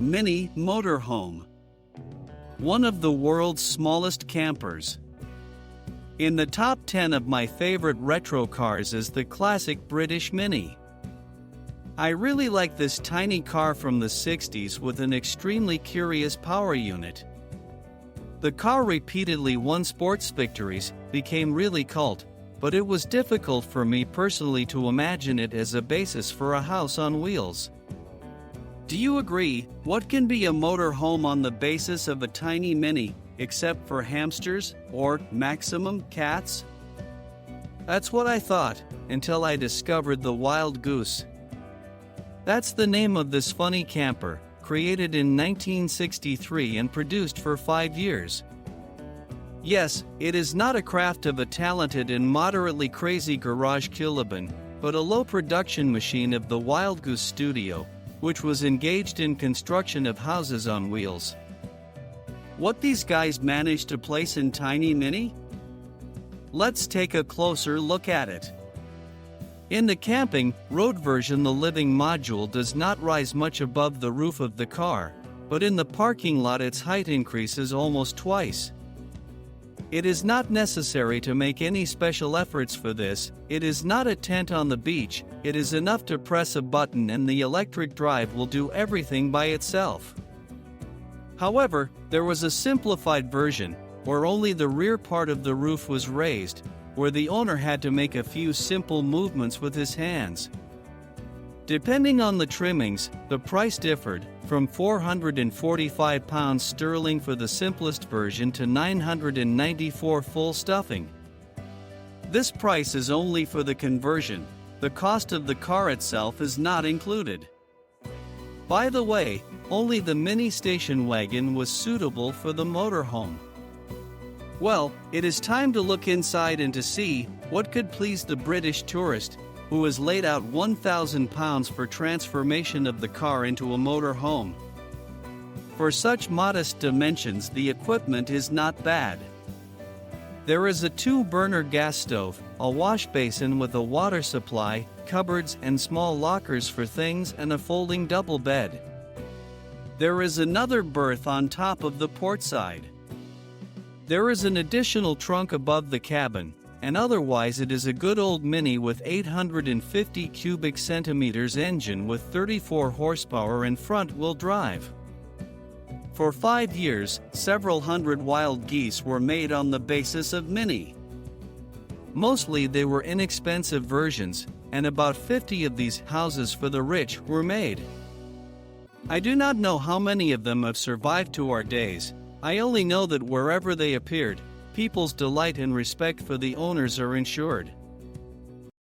Mini motorhome. One of the world's smallest campers. In the top 10 of my favorite retro cars is the classic British Mini. I really like this tiny car from the 60s with an extremely curious power unit. The car repeatedly won sports victories, became really cult, but it was difficult for me personally to imagine it as a basis for a house on wheels. Do you agree? What can be a motorhome on the basis of a tiny Mini, except for hamsters, or, maximum, cats? That's what I thought, until I discovered the Wild Goose. That's the name of this funny camper, created in 1963 and produced for 5 years. Yes, it is not a craft of a talented and moderately crazy garage kulibin, but a low-production machine of the Wildgoose studio, which was engaged in construction of houses on wheels. What these guys managed to place in Tiny Mini? Let's take a closer look at it. In the camping, road version, the living module does not rise much above the roof of the car, but in the parking lot its height increases almost twice. It is not necessary to make any special efforts for this. It is not a tent on the beach. It is enough to press a button and the electric drive will do everything by itself. However, there was a simplified version, where only the rear part of the roof was raised, where the owner had to make a few simple movements with his hands. Depending on the trimmings, the price differed, from £445 for the simplest version to $994 full stuffing. This price is only for the conversion. The cost of the car itself is not included. By the way, only the mini station wagon was suitable for the motorhome. Well, it is time to look inside and to see what could please the British tourist, who has laid out £1,000 for transformation of the car into a motorhome. For such modest dimensions, the equipment is not bad. There is a 2-burner gas stove, a wash basin with a water supply, cupboards and small lockers for things, and a folding double bed. There is another berth on top of the port side. There is an additional trunk above the cabin, and otherwise it is a good old Mini with 850 cubic centimeters engine with 34 horsepower and front-wheel drive. For 5 years, several hundred wild geese were made on the basis of Mini. Mostly they were inexpensive versions, and about 50 of these houses for the rich were made. I do not know how many of them have survived to our days. I only know that wherever they appeared, people's delight and respect for the owners are ensured.